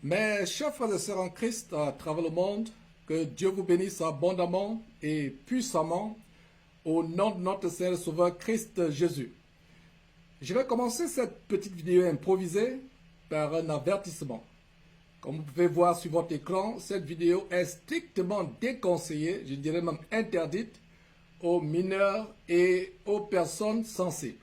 Mes chers frères et sœurs en Christ à travers le monde, que Dieu vous bénisse abondamment et puissamment au nom de notre Seigneur et Sauveur Christ Jésus. Je vais commencer cette petite vidéo improvisée par un avertissement. Comme vous pouvez voir sur votre écran, cette vidéo est strictement déconseillée, je dirais même interdite, aux mineurs et aux personnes sensibles.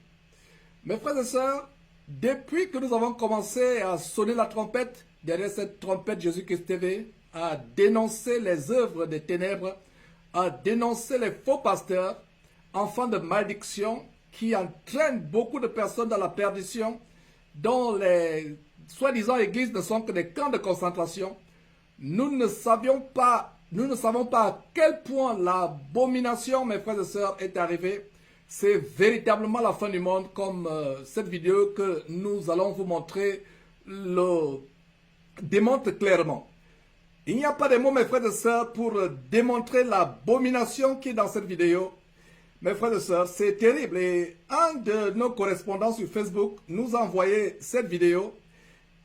Mes frères et sœurs, depuis que nous avons commencé à sonner la trompette, derrière cette trompette Jésus-Christ TV, à dénoncer les œuvres des ténèbres, à dénoncer les faux pasteurs, enfants de malédiction, qui entraînent beaucoup de personnes dans la perdition, dont les soi-disant églises ne sont que des camps de concentration. Nous ne savons pas à quel point l'abomination, mes frères et sœurs, est arrivée. C'est véritablement la fin du monde, comme cette vidéo que nous allons vous montrer le démontre clairement. Il n'y a pas de mots, mes frères et sœurs, pour démontrer l'abomination qui est dans cette vidéo. Mes frères et sœurs, c'est terrible. Et un de nos correspondants sur Facebook nous a envoyé cette vidéo.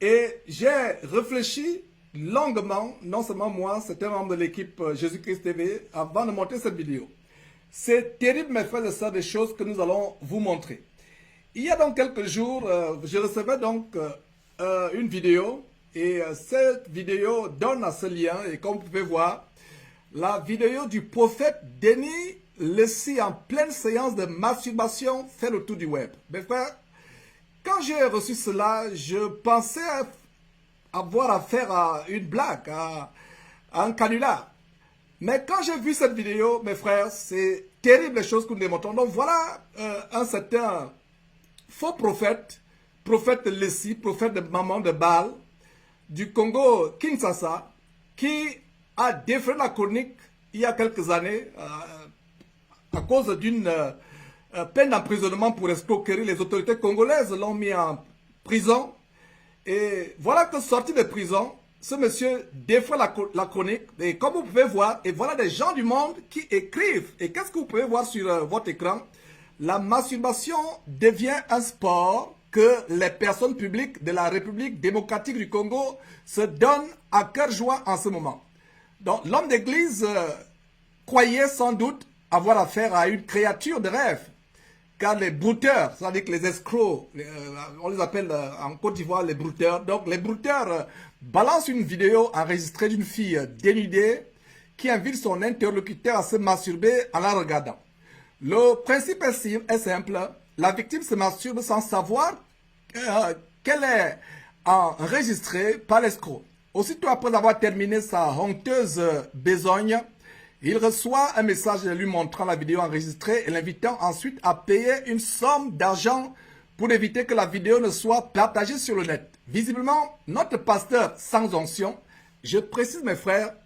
Et j'ai réfléchi longuement, non seulement moi, c'était un membre de l'équipe Jésus-Christ TV, avant de monter cette vidéo. C'est terrible, mes frères et sœurs, des choses que nous allons vous montrer. Il y a donc quelques jours, je recevais donc une vidéo. Et cette vidéo donne à ce lien. Et comme vous pouvez voir, la vidéo du prophète Denis Leslie en pleine séance de masturbation fait le tour du web. Mes frères, quand j'ai reçu cela, je pensais avoir affaire à une blague, à un canular. Mais quand j'ai vu cette vidéo, mes frères, c'est terrible les choses que nous démontrons. Donc voilà un certain faux prophète, prophète Leslie, prophète de maman de Baal, du Congo Kinshasa, qui a défrayé la chronique il y a quelques années à cause d'une peine d'emprisonnement pour escroquerie. Les autorités congolaises l'ont mis en prison. Et voilà que sorti de prison, ce monsieur défraie la chronique. Et comme vous pouvez voir, et voilà des gens du monde qui écrivent. Et qu'est-ce que vous pouvez voir sur votre écran? La masturbation devient un sport que les personnes publiques de la République démocratique du Congo se donnent à cœur joie en ce moment. Donc l'homme d'église croyait sans doute avoir affaire à une créature de rêve. Car les brouteurs, c'est-à-dire que les escrocs, on les appelle en Côte d'Ivoire les brouteurs. Donc les brouteurs balancent une vidéo enregistrée d'une fille dénudée qui invite son interlocuteur à se masturber en la regardant. Le principe est simple. La victime se masturbe sans savoir qu'elle est enregistrée par l'escroc. Aussitôt après avoir terminé sa honteuse besogne, il reçoit un message lui montrant la vidéo enregistrée et l'invitant ensuite à payer une somme d'argent pour éviter que la vidéo ne soit partagée sur le net. Visiblement, notre pasteur sans onction, je précise mes frères,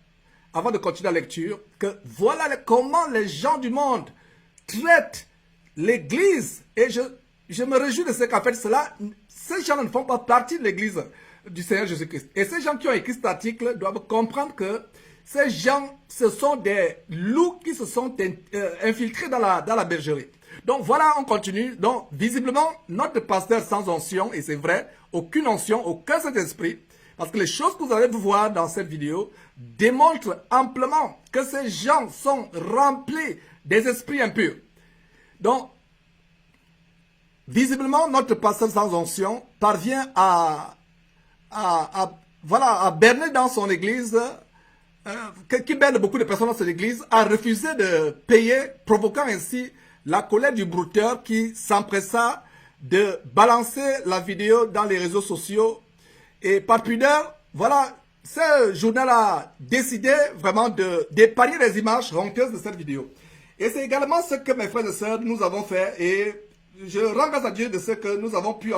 avant de continuer la lecture, que voilà comment les gens du monde traitent l'église. Et je me réjouis de ce qu'a fait cela. Ces gens ne font pas partie de l'église du Seigneur Jésus-Christ. Et ces gens qui ont écrit cet article doivent comprendre que ces gens, ce sont des loups qui se sont infiltrés dans la bergerie. Donc voilà, on continue. Donc visiblement, notre pasteur sans onction, et c'est vrai, aucune onction, aucun Saint-Esprit, parce que les choses que vous allez voir dans cette vidéo démontrent amplement que ces gens sont remplis des esprits impurs. Donc, visiblement, notre pasteur sans onction parvient à berner dans son église, qui berne beaucoup de personnes dans son église, à refuser de payer, provoquant ainsi la colère du brouteur qui s'empressa de balancer la vidéo dans les réseaux sociaux. Et par pudeur, voilà, ce journal a décidé vraiment d'épargner les images honteuses de cette vidéo. Et c'est également ce que mes frères et sœurs, nous avons fait. Et je rends grâce à Dieu de ce que nous avons pu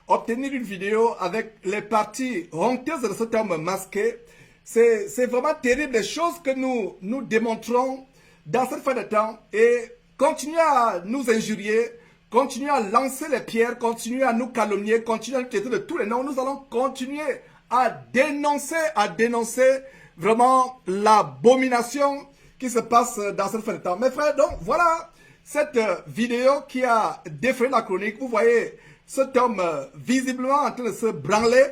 obtenir une vidéo avec les parties honteuses de cet homme masqué. C'est vraiment terrible les choses que nous démontrons dans cette fin de temps. Et continuez à nous injurier, continuez à lancer les pierres, continuez à nous calomnier, continuez à nous traiter de tous les noms. Nous allons continuer à dénoncer vraiment l'abomination qui se passe dans cette fin de temps. Mes frères, donc voilà cette vidéo qui a défrayé la chronique. Vous voyez cet homme visiblement en train de se branler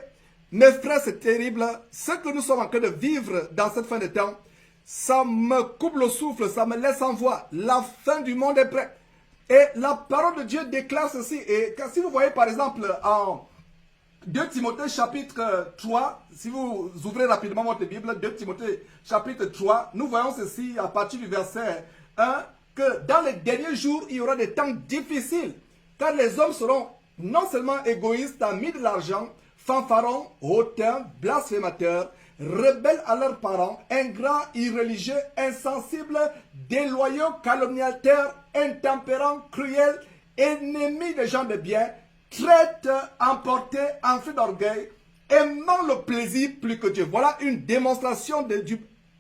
Mes frères, c'est terrible. Ce que nous sommes en train de vivre dans cette fin de temps, ça me coupe le souffle, ça me laisse en voix. La fin du monde est prête. Et la parole de Dieu déclare ceci. Et si vous voyez par exemple en 2 Timothée chapitre 3, si vous ouvrez rapidement votre Bible, 2 Timothée chapitre 3, nous voyons ceci à partir du verset 1, que dans les derniers jours, il y aura des temps difficiles, car les hommes seront non seulement égoïstes, amis de l'argent, fanfarons, hautains, blasphémateurs, rebelles à leurs parents, ingrats, irreligieux, insensibles, déloyaux, calomniateurs, intempérants, cruels, ennemis des gens de bien, traîtres, emportés, enflés d'orgueil, aimant le plaisir plus que Dieu. Voilà une démonstration de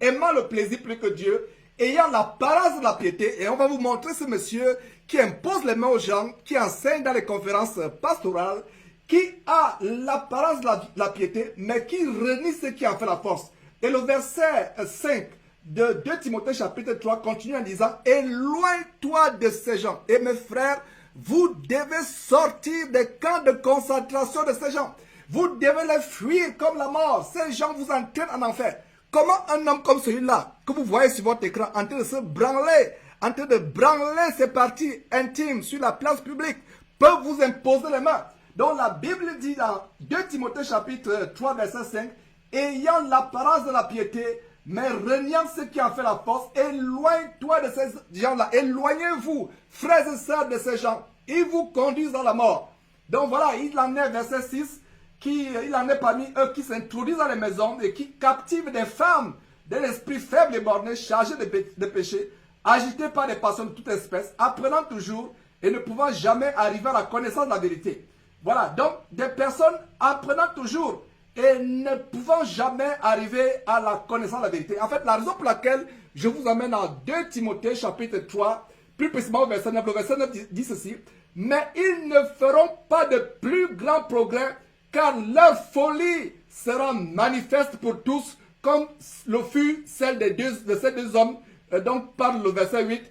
aimant le plaisir plus que Dieu, ayant l'apparence de la piété. Et on va vous montrer ce monsieur qui impose les mains aux gens, qui enseigne dans les conférences pastorales, qui a l'apparence de la piété, mais qui renie ce qui en fait la force. Et le verset 5 de 2 Timothée chapitre 3 continue en disant « Éloigne-toi de ces gens. » Et mes frères, vous devez sortir des camps de concentration de ces gens. Vous devez les fuir comme la mort. Ces gens vous entraînent en enfer. Comment un homme comme celui-là, que vous voyez sur votre écran, en train de se branler, en train de branler ses parties intimes sur la place publique, peut vous imposer les mains? Donc la Bible dit dans 2 Timothée chapitre 3 verset 5, ayant l'apparence de la piété, mais reniant ce qui en fait la force, éloigne-toi de ces gens-là, éloignez-vous, frères et sœurs de ces gens, ils vous conduisent dans la mort. Donc voilà, il en est verset 6, il en est parmi eux qui s'introduisent dans les maisons et qui captivent des femmes de l'esprit faible et borné, chargées de péché, agitées par des passions de toute espèce, apprenant toujours et ne pouvant jamais arriver à la connaissance de la vérité. Voilà, donc des personnes apprenant toujours et ne pouvant jamais arriver à la connaissance de la vérité. En fait, la raison pour laquelle je vous amène en 2 Timothée chapitre 3, plus précisément au verset 9, le verset 9 dit ceci, « Mais ils ne feront pas de plus grands progrès, car leur folie sera manifeste pour tous, comme le fut celle de ces deux hommes. » Donc par le verset 8,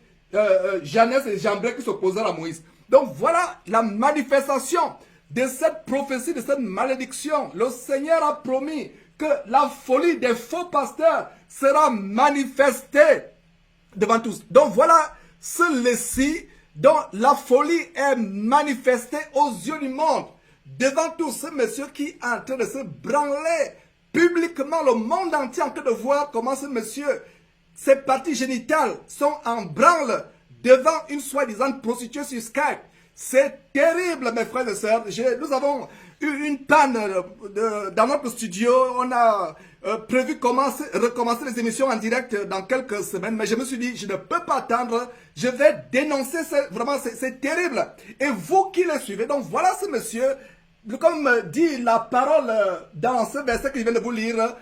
Janès et Jambres qui s'opposèrent à Moïse. Donc voilà la manifestation de cette prophétie, de cette malédiction. Le Seigneur a promis que la folie des faux pasteurs sera manifestée devant tous. Donc voilà ce récit dont la folie est manifestée aux yeux du monde. Devant tous, ce monsieur qui est en train de se branler publiquement, le monde entier en train de voir comment ce monsieur, ses parties génitales sont en branle devant une soi-disant prostituée sur Skype. C'est terrible, mes frères et sœurs. Nous avons eu une panne dans notre studio. On a prévu recommencer les émissions en direct dans quelques semaines. Mais je me suis dit, je ne peux pas attendre. Je vais dénoncer. Vraiment, c'est terrible. Et vous qui le suivez, donc voilà ce monsieur, comme dit la parole dans ce verset que je viens de vous lire,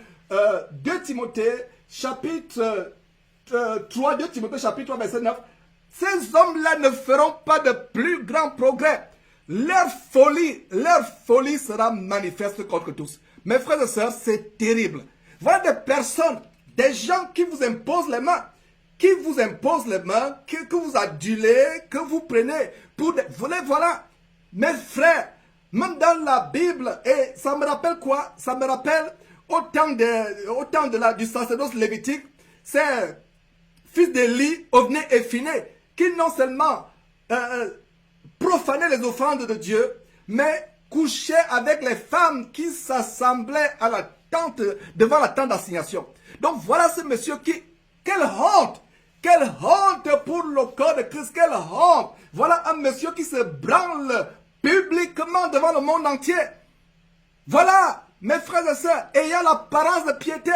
2 Timothée chapitre 3, 2 Timothée chapitre 3, verset 9. Ces hommes-là ne feront pas de plus grands progrès. Leur folie sera manifeste contre tous. Mes frères et sœurs, c'est terrible. Voilà des personnes, des gens qui vous imposent les mains, que vous adulez, que vous prenez pour des volets. Voilà, mes frères, même dans la Bible, et ça me rappelle quoi? Ça me rappelle au temps du sacerdoce lévitique, c'est fils d'Élie, Ovné et Phiné, qui non seulement profanaient les offrandes de Dieu, mais couchaient avec les femmes qui s'assemblaient à la tente, devant la tente d'assignation. Donc voilà ce monsieur qui, quelle honte pour le corps de Christ, quelle honte. Voilà un monsieur qui se branle publiquement devant le monde entier. Voilà, mes frères et sœurs, ayant l'apparence de piété,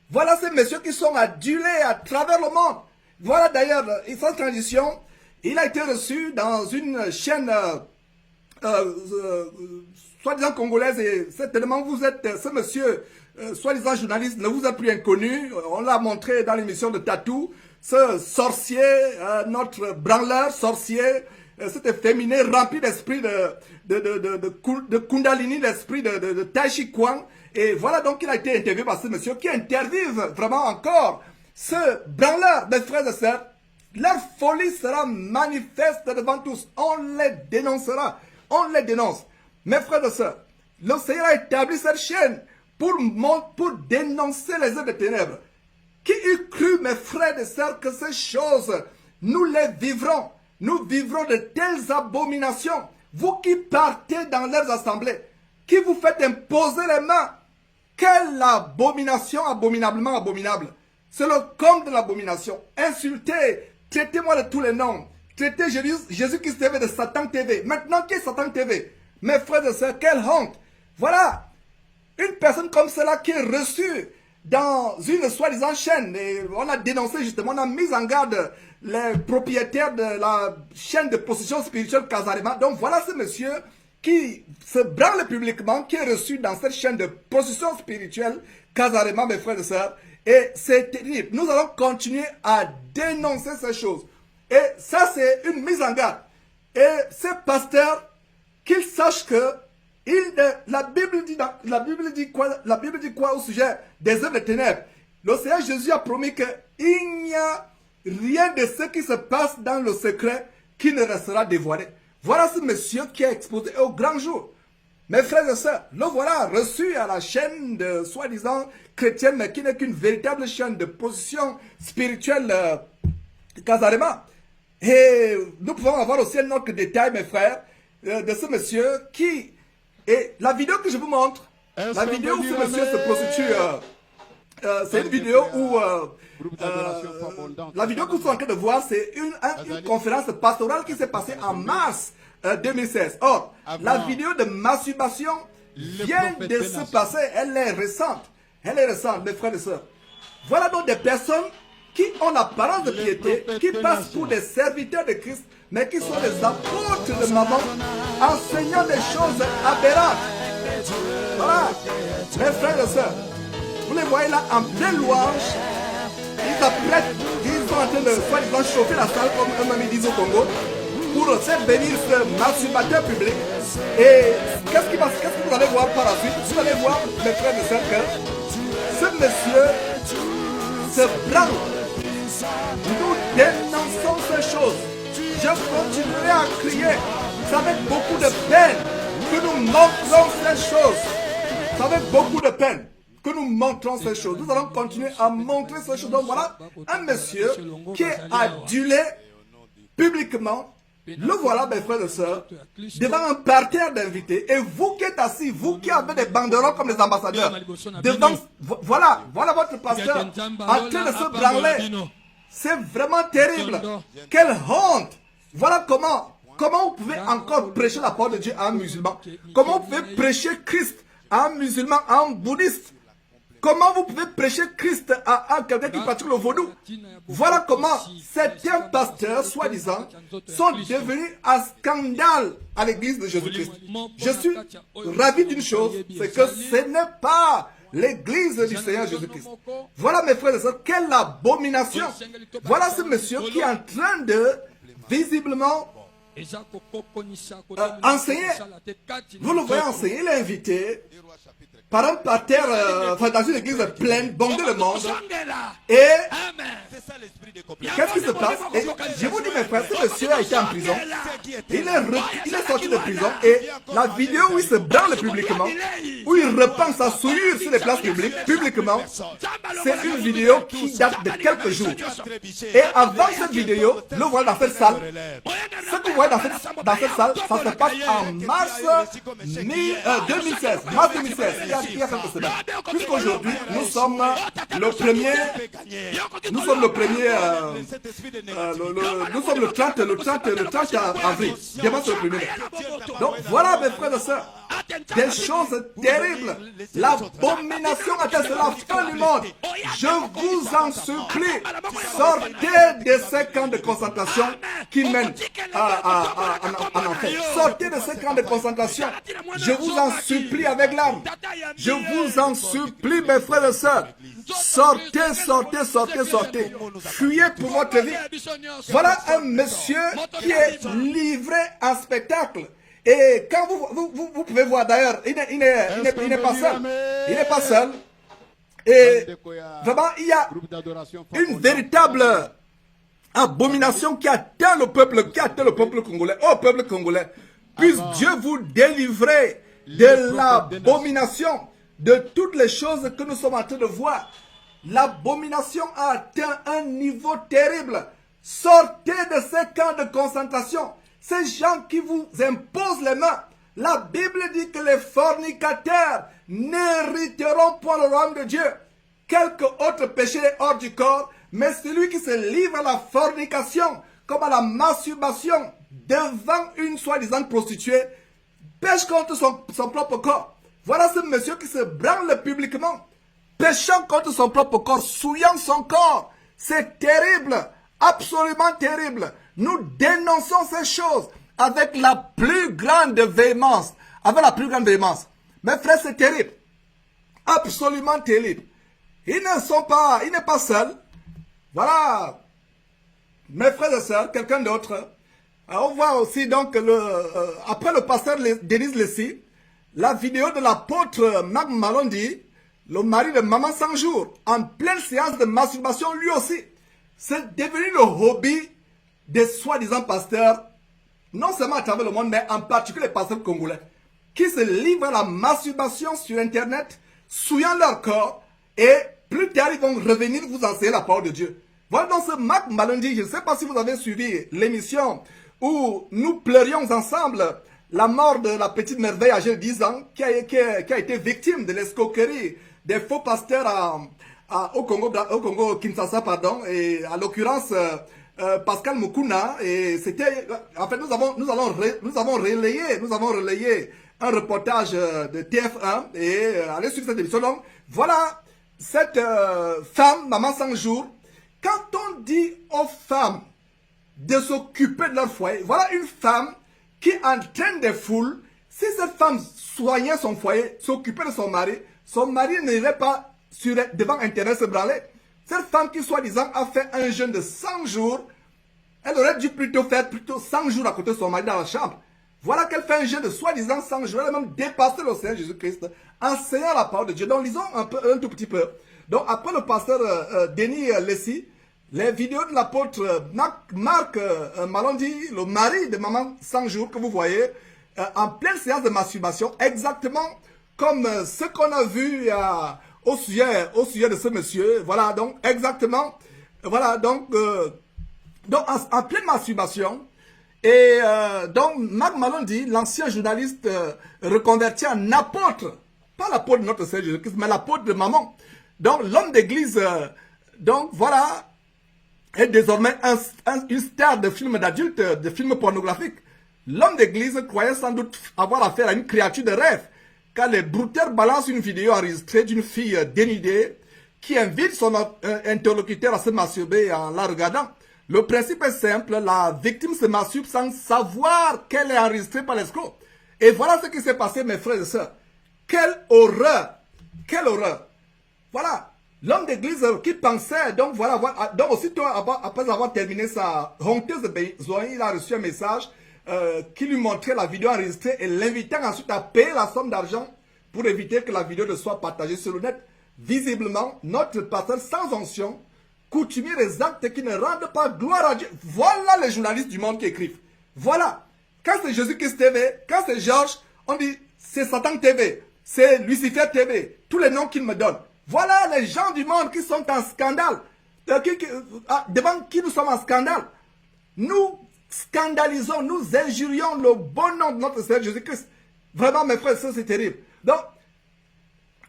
voilà ces messieurs qui sont adulés à travers le monde. Voilà d'ailleurs, sans transition, il a été reçu dans une chaîne soi-disant congolaise, et certainement vous êtes, ce monsieur, soi-disant journaliste, ne vous a plus inconnu. On l'a montré dans l'émission de Tatou, ce sorcier, notre branleur sorcier, cet efféminé rempli d'esprit de Kundalini, l'esprit de Tai Chi Chuan. Et voilà donc il a été interviewé par ce monsieur qui intervive vraiment encore ce branleur, mes frères et sœurs. Leur folie sera manifeste devant tous. On les dénoncera. On les dénonce. Mes frères et sœurs, le Seigneur a établi cette chaîne pour dénoncer les œuvres des ténèbres. Qui eût cru, mes frères et sœurs, que ces choses, nous les vivrons. Nous vivrons de telles abominations. Vous qui partez dans leurs assemblées, qui vous faites imposer les mains. Quelle abomination, abominablement abominable. C'est le comble de l'abomination. Insultez, traitez-moi de tous les noms. Traitez Jésus-Christ TV de Satan TV. Maintenant, qui est Satan TV? Mes frères et sœurs, quelle honte. Voilà, une personne comme cela qui est reçue dans une soi-disant chaîne. Et on a dénoncé justement, on a mis en garde les propriétaires de la chaîne de possession spirituelle Casarema. Donc voilà ce monsieur qui se branle publiquement, qui est reçu dans cette chaîne de possession spirituelle Casarema, mes frères et sœurs. Et c'est terrible. Nous allons continuer à dénoncer ces choses. Et ça, c'est une mise en garde. Et ces pasteurs, qu'ils sachent que la Bible dit quoi au sujet des œuvres des ténèbres? Le Seigneur Jésus a promis qu'il n'y a rien de ce qui se passe dans le secret qui ne restera dévoilé. Voilà ce monsieur qui est exposé au grand jour. Mes frères et sœurs, le voilà reçu à la chaîne de soi-disant chrétienne, mais qui n'est qu'une véritable chaîne de position spirituelle Casarema. Et nous pouvons avoir aussi un autre détail, mes frères, de ce monsieur qui... Et la vidéo que je vous montre, la vidéo où ce monsieur se prostitue, c'est une vidéo où... la vidéo que vous êtes en train de voir, c'est une conférence pastorale qui s'est passée en mars 2016. Or, la vidéo de masturbation vient de se passer, elle est récente. Elle est récente, mes frères et sœurs. Voilà donc des personnes qui ont l'apparence de piété, qui passent pour des serviteurs de Christ, mais qui sont des apôtres de maman, enseignant des choses aberrantes. Voilà, mes frères et sœurs, vous les voyez là en pleine louange, ils s'apprêtent, ils sont en train de soi-disant chauffer la salle, comme eux-mêmes disent au Congo, pour faire venir ce masturbateur public. Et qu'est-ce que vous allez voir par la suite? Vous allez voir, mes frères et sœurs, que ce monsieur se branle. Nous dénonçons ces choses. Je continuerai à crier. C'est avec beaucoup de peine que nous montrons ces choses. C'est avec beaucoup de peine que nous montrons ces choses. Nous allons continuer à montrer ces choses. Donc voilà un monsieur qui est adulé publiquement. Le voilà, mes frères et sœurs, devant un parterre d'invités. Et vous qui êtes assis, vous qui avez des banderoles comme les ambassadeurs, devant, voilà votre pasteur en train de se branler. C'est vraiment terrible. Quelle honte. Voilà comment vous pouvez encore prêcher la parole de Dieu à un musulman. Comment vous pouvez prêcher Christ à un musulman, à un bouddhiste. Comment vous pouvez prêcher Christ à quelqu'un qui pratique le vaudou? Voilà comment certains pasteurs, soi-disant, sont devenus un scandale à l'église de Jésus-Christ. Je suis ravi d'une chose, c'est que ce n'est pas l'église du Seigneur Jésus-Christ. Voilà, mes frères et sœurs, quelle abomination. Voilà ce monsieur qui est en train de, visiblement, enseigner. Vous le voyez enseigner, il est invité par un parterre, dans une église pleine, bondée de monde. Et qu'est-ce qui se passe? Et je vous dis, mes frères, ce monsieur a été en prison. Il est sorti de prison. Et la vidéo où il se branle publiquement, où il repense sa souillure sur les places publiques, publiquement, c'est une vidéo qui date de quelques jours. Et avant cette vidéo, le voilà dans cette salle. Ce que vous voyez dans cette salle, ça se passe en mars 2016. Mars 2016. Il y a quelques semaines. Puisqu'aujourd'hui, nous sommes le 30 avril. Demain, c'est le 1er. Donc, voilà, mes frères et sœurs, des choses terribles. L'abomination atteint la fin du monde. Je vous en supplie, sortez de ces camps de concentration qui mènent en enfer. Sortez de ces camps de concentration. Je vous en supplie avec l'âme. Je vous en supplie, mes frères et sœurs. Sortez, sortez, sortez, sortez. Fuyez pour votre vie. Voilà un monsieur qui est livré en spectacle. Et quand vous pouvez voir d'ailleurs, il n'est pas seul. Il n'est pas seul. Et vraiment, il y a une véritable abomination qui atteint le peuple congolais. Oh, peuple congolais, puisse Dieu vous délivrer de l'abomination, de toutes les choses que nous sommes en train de voir. L'abomination a atteint un niveau terrible. Sortez de ces camps de concentration. Ces gens qui vous imposent les mains. La Bible dit que les fornicateurs n'hériteront point le royaume de Dieu. Quelque autre péché est hors du corps, mais celui qui se livre à la fornication, comme à la masturbation, devant une soi-disant prostituée, pêche contre son propre corps. Voilà ce monsieur qui se branle publiquement, péchant contre son propre corps, souillant son corps. C'est terrible, absolument terrible. Nous dénonçons ces choses avec la plus grande véhémence. Avec la plus grande véhémence. Mes frères, c'est terrible. Absolument terrible. Il n'est pas seul. Voilà. Mes frères et sœurs, quelqu'un d'autre. On voit aussi donc, après le pasteur Denis Lessie, la vidéo de l'apôtre Marc Malondi, le mari de Maman 100 jours, en pleine séance de masturbation, lui aussi. C'est devenu le hobby des soi-disant pasteurs, non seulement à travers le monde, mais en particulier les pasteurs congolais, qui se livrent à la masturbation sur Internet, souillant leur corps, et plus tard, ils vont revenir vous enseigner la parole de Dieu. Voilà donc ce Marc Malondi, je ne sais pas si vous avez suivi l'émission où nous pleurions ensemble la mort de la petite merveille âgée de 10 ans qui a été victime de l'escroquerie des faux pasteurs au Congo Kinshasa, pardon, et à l'occurrence Pascal Mukuna. Et c'était, en fait, nous avons relayé un reportage de TF1 et allez suivre cette émission. Donc voilà cette femme, Maman 100 jours. Quand on dit aux femmes de s'occuper de leur foyer, voilà une femme qui entraîne des foules. Si cette femme soignait son foyer, s'occupait de son mari n'irait pas devant Internet se branler. Cette femme qui, soi-disant, a fait un jeûne de 100 jours, elle aurait dû faire 100 jours à côté de son mari dans la chambre. Voilà qu'elle fait un jeûne de soi-disant 100 jours. Elle a même dépassé le Seigneur Jésus-Christ, enseignant la parole de Dieu. Donc, lisons un tout petit peu. Donc, après le pasteur Denis Lessie, les vidéos de l'apôtre Marc Malondi, le mari de Maman 100 jours, que vous voyez, en pleine séance de masturbation, exactement comme ce qu'on a vu au sujet de ce monsieur. Voilà, donc, exactement. Voilà, donc en pleine masturbation. Et donc, Marc Malondi, l'ancien journaliste reconverti en apôtre, pas l'apôtre de notre Seigneur Jésus-Christ, mais l'apôtre de Maman. Donc, l'homme d'église, donc, voilà, est désormais une star de films d'adultes, de films pornographiques. L'homme d'église croyait sans doute avoir affaire à une créature de rêve, car les brouteurs balancent une vidéo enregistrée d'une fille dénudée qui invite son interlocuteur à se masturber en la regardant. Le principe est simple, la victime se masturbe sans savoir qu'elle est enregistrée par l'escroc. Et voilà ce qui s'est passé, mes frères et sœurs. Quelle horreur! Quelle horreur! Voilà. L'homme d'église qui pensait, donc voilà, donc aussitôt après avoir terminé sa honteuse besogne, il a reçu un message qui lui montrait la vidéo enregistrée et l'invitant ensuite à payer la somme d'argent pour éviter que la vidéo ne soit partagée sur le net. Visiblement, notre pasteur sans onction, coutumier des actes qui ne rendent pas gloire à Dieu. Voilà les journalistes du monde qui écrivent. Voilà. Quand c'est Jésus-Christ TV, quand c'est Georges, on dit c'est Satan TV, c'est Lucifer TV, tous les noms qu'ils me donnent. Voilà les gens du monde qui sont en scandale, devant qui nous sommes en scandale. Nous scandalisons, nous injurions le bon nom de notre Seigneur Jésus-Christ. Vraiment, mes frères, ça c'est terrible. Donc,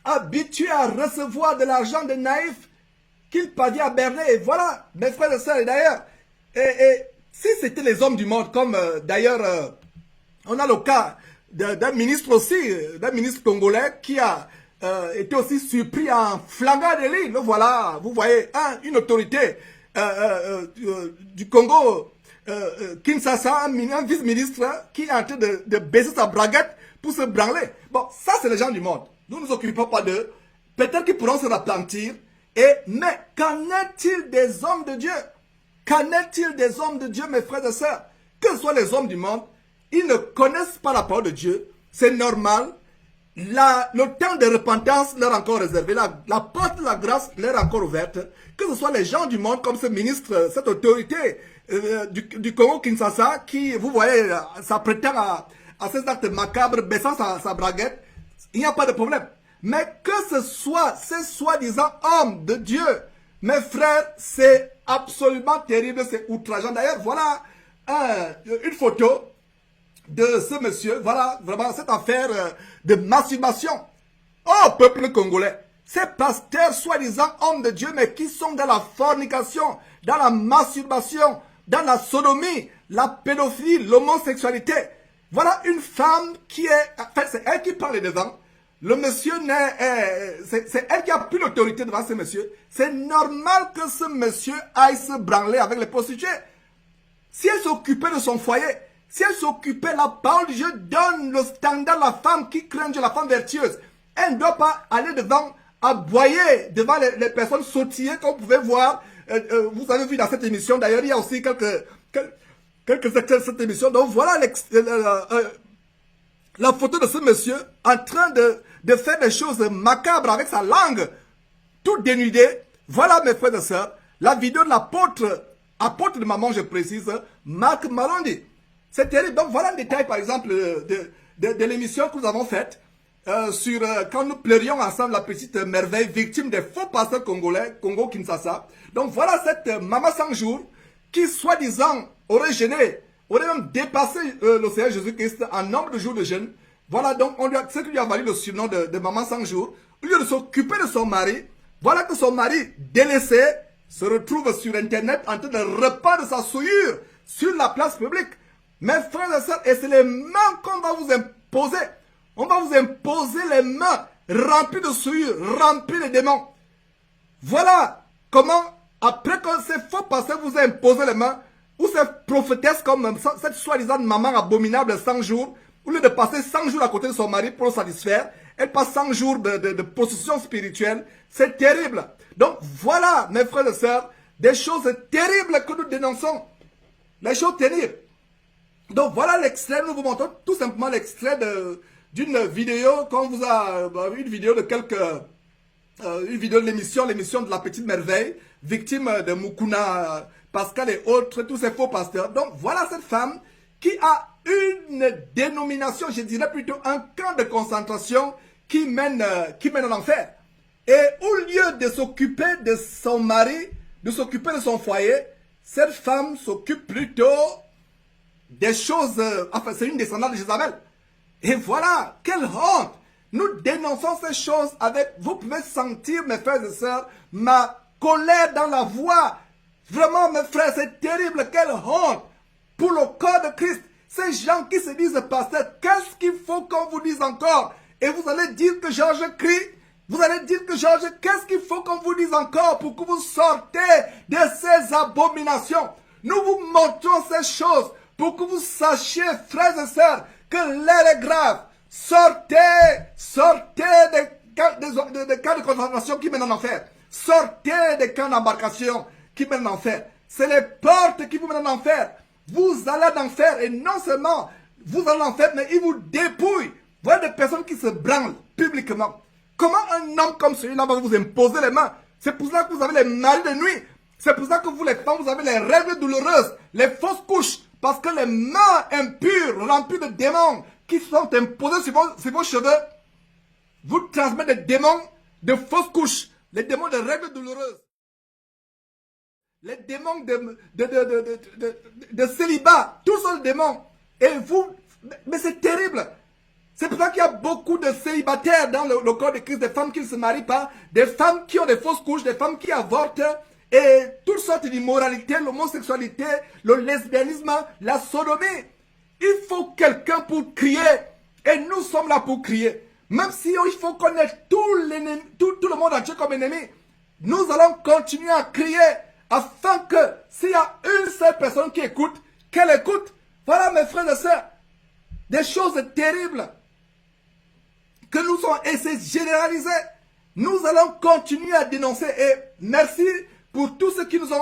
habitués à recevoir de l'argent des naïfs qu'ils pavaient à berner. Et voilà, mes frères et sœurs, et d'ailleurs, si c'était les hommes du monde, comme d'ailleurs, on a le cas d'un ministre aussi, d'un ministre congolais qui a été aussi surpris en flagrant délit. Le voilà, vous voyez, une autorité du Congo, Kinshasa, un vice-ministre qui est en train de baisser sa braguette pour se branler. Bon, ça c'est les gens du monde. Nous ne nous occupons pas d'eux. Peut-être qu'ils pourront se repentir. Mais qu'en est-il des hommes de Dieu? Qu'en est-il des hommes de Dieu, mes frères et sœurs? Que ce soit les hommes du monde, ils ne connaissent pas la parole de Dieu. C'est normal. Le temps de repentance leur est encore réservé. La porte de la grâce leur est encore ouverte. Que ce soit les gens du monde, comme ce ministre, cette autorité du Congo Kinshasa, qui, vous voyez, ça prétend à ces actes macabres, baissant sa braguette, il n'y a pas de problème. Mais que ce soit ces soi-disant hommes de Dieu, mes frères, c'est absolument terrible, c'est outrageant. D'ailleurs, voilà une photo de ce monsieur, voilà vraiment cette affaire de masturbation. Oh, peuple congolais, ces pasteurs soi-disant hommes de Dieu, mais qui sont dans la fornication, dans la masturbation, dans la sodomie, la pédophilie, l'homosexualité. Voilà une femme qui est, enfin c'est elle qui parle devant. Le monsieur c'est elle qui a pris l'autorité devant ce monsieur. C'est normal que ce monsieur aille se branler avec les prostituées. Si elle s'occupait de son foyer, si elle s'occupait, la parole de Dieu donne le standard de la femme qui craint Dieu, la femme vertueuse. Elle ne doit pas aller devant, aboyer devant les personnes sautillées comme vous pouvez voir. Vous avez vu dans cette émission, d'ailleurs, il y a aussi quelques extraits de cette émission. Donc voilà la photo de ce monsieur en train de faire des choses macabres avec sa langue, tout dénudé. Voilà, mes frères et sœurs, la vidéo de apôtre de maman, je précise, Marc Malondi. C'est terrible. Donc voilà un détail, par exemple, de l'émission que nous avons faite sur quand nous pleurions ensemble la petite merveille victime des faux pasteurs congolais, Congo-Kinshasa. Donc voilà cette maman 100 jours qui, soi-disant, aurait gêné, aurait même dépassé le Seigneur Jésus-Christ en nombre de jours de jeûne. Voilà donc ce qui lui a valu le surnom de maman 100 jours. Au lieu de s'occuper de son mari, voilà que son mari délaissé se retrouve sur Internet en train de répandre sa souillure sur la place publique. Mes frères et sœurs, et c'est les mains qu'on va vous imposer. On va vous imposer les mains remplies de souillure, remplies de démons. Voilà comment, après que ces faux pasteurs vous aient imposé les mains, ou ces prophétesses comme cette soi-disant maman abominable 100 jours, au lieu de passer 100 jours à côté de son mari pour le satisfaire, elle passe 100 jours de possession spirituelle. C'est terrible. Donc voilà, mes frères et sœurs, des choses terribles que nous dénonçons. Les choses terribles. Donc voilà l'extrait, nous vous montrons tout simplement l'extrait d'une vidéo, qu'on vous a, une vidéo de une vidéo de l'émission de la petite merveille, victime de Mukuna, Pascal et autres, tous ces faux pasteurs. Donc voilà cette femme qui a une dénomination, je dirais plutôt un camp de concentration qui mène en enfer. Et au lieu de s'occuper de son mari, de s'occuper de son foyer, cette femme s'occupe plutôt des choses, enfin c'est une descendante de Jézabel. Et voilà, quelle honte! Nous dénonçons ces choses avec, vous pouvez sentir mes frères et sœurs, ma colère dans la voix. Vraiment mes frères, c'est terrible, quelle honte pour le corps de Christ. Ces gens qui se disent pasteur, qu'est-ce qu'il faut qu'on vous dise encore? Et vous allez dire que Georges crie. Vous allez dire que Georges, qu'est-ce qu'il faut qu'on vous dise encore pour que vous sortez de ces abominations? Nous vous montrons ces choses pour que vous sachiez, frères et sœurs, que l'air est grave. Sortez des camps de concentration qui mènent en enfer. Sortez des camps d'embarcation qui mènent en enfer. C'est les portes qui vous mènent en enfer. Vous allez en enfer et non seulement vous allez en enfer, mais ils vous dépouillent. Voilà des personnes qui se branlent publiquement. Comment un homme comme celui-là va vous imposer les mains? C'est pour ça que vous avez les maris de nuit. C'est pour ça que vous les femmes, vous avez les règles douloureuses, les fausses couches. Parce que les mains impures, remplies de démons, qui sont imposés sur vos cheveux, vous transmettent des démons de fausses couches, les démons de règles douloureuses, les démons de célibat, tous sont des démons. Et vous, mais c'est terrible. C'est pour ça qu'il y a beaucoup de célibataires dans le corps de Christ, des femmes qui ne se marient pas, des femmes qui ont des fausses couches, des femmes qui avortent, et toutes sortes d'immoralité, l'homosexualité, le lesbianisme, la sodomie. Il faut quelqu'un pour crier, et nous sommes là pour crier. Même si il faut connaître tout le monde entier comme ennemi, nous allons continuer à crier, afin que s'il y a une seule personne qui écoute, qu'elle écoute. Voilà mes frères et sœurs, des choses terribles que nous sommes, et c'est généralisé. Nous allons continuer à dénoncer, et merci pour tous ceux qui nous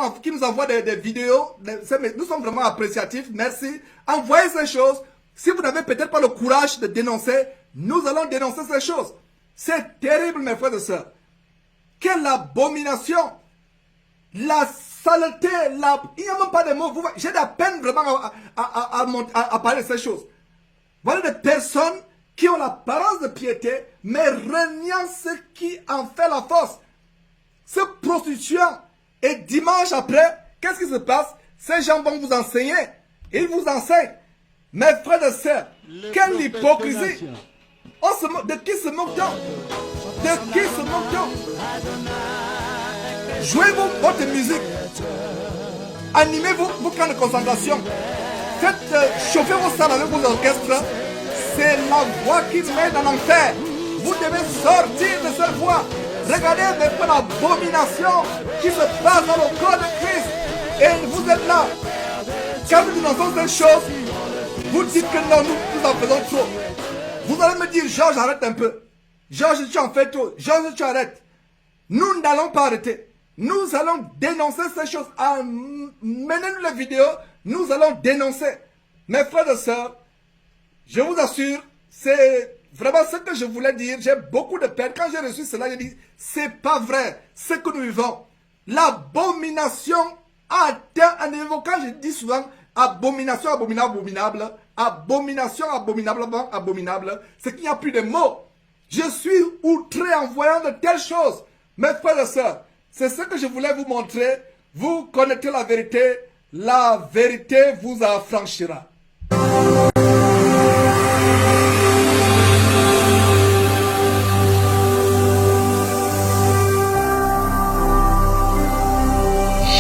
envoient des vidéos. Nous sommes vraiment appréciatifs, merci. Envoyez ces choses. Si vous n'avez peut-être pas le courage de dénoncer, nous allons dénoncer ces choses. C'est terrible mes frères et sœurs. Quelle abomination! La saleté, il n'y a même pas de mots. J'ai de la peine vraiment à parler de ces choses. Voilà des personnes qui ont l'apparence de piété, mais reniant ce qui en fait la force. Se prostituant. Et dimanche après, qu'est-ce qui se passe? Ces gens vont vous enseigner. Ils vous enseignent. Mes frères et sœurs, quelle hypocrisie! De qui se moque-t-on? De qui se moque-t-on? Jouez-vous votre musique. Animez-vous vos camps de concentration. Faites chauffer vos salles avec vos orchestres. C'est la voix qui mène en enfer. Vous devez sortir de cette voie. Regardez maintenant l'abomination qui se passe dans le corps de Christ. Et vous êtes là. Quand nous dénonçons ces choses, vous dites que non, nous en faisons trop. Vous allez me dire, Georges, arrête un peu. Georges, tu en fais trop. Georges, tu arrêtes. Nous n'allons pas arrêter. Nous allons dénoncer ces choses. Menez-nous les vidéos. Nous allons dénoncer. Mes frères et sœurs, je vous assure, c'est vraiment ce que je voulais dire. J'ai beaucoup de peine. Quand j'ai reçu cela, j'ai dit, c'est pas vrai ce que nous vivons. L'abomination a atteint un niveau. Quand je dis souvent, abomination, abominable, abominable, abomination, abominable, abominable, c'est qu'il n'y a plus de mots. Je suis outré en voyant de telles choses. Mes frères et sœurs, c'est ce que je voulais vous montrer. Vous connaissez la vérité vous affranchira.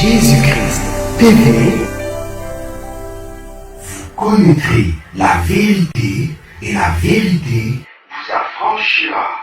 Jésus-Christ TV, vous connaîtrez la vérité et la vérité vous affranchira.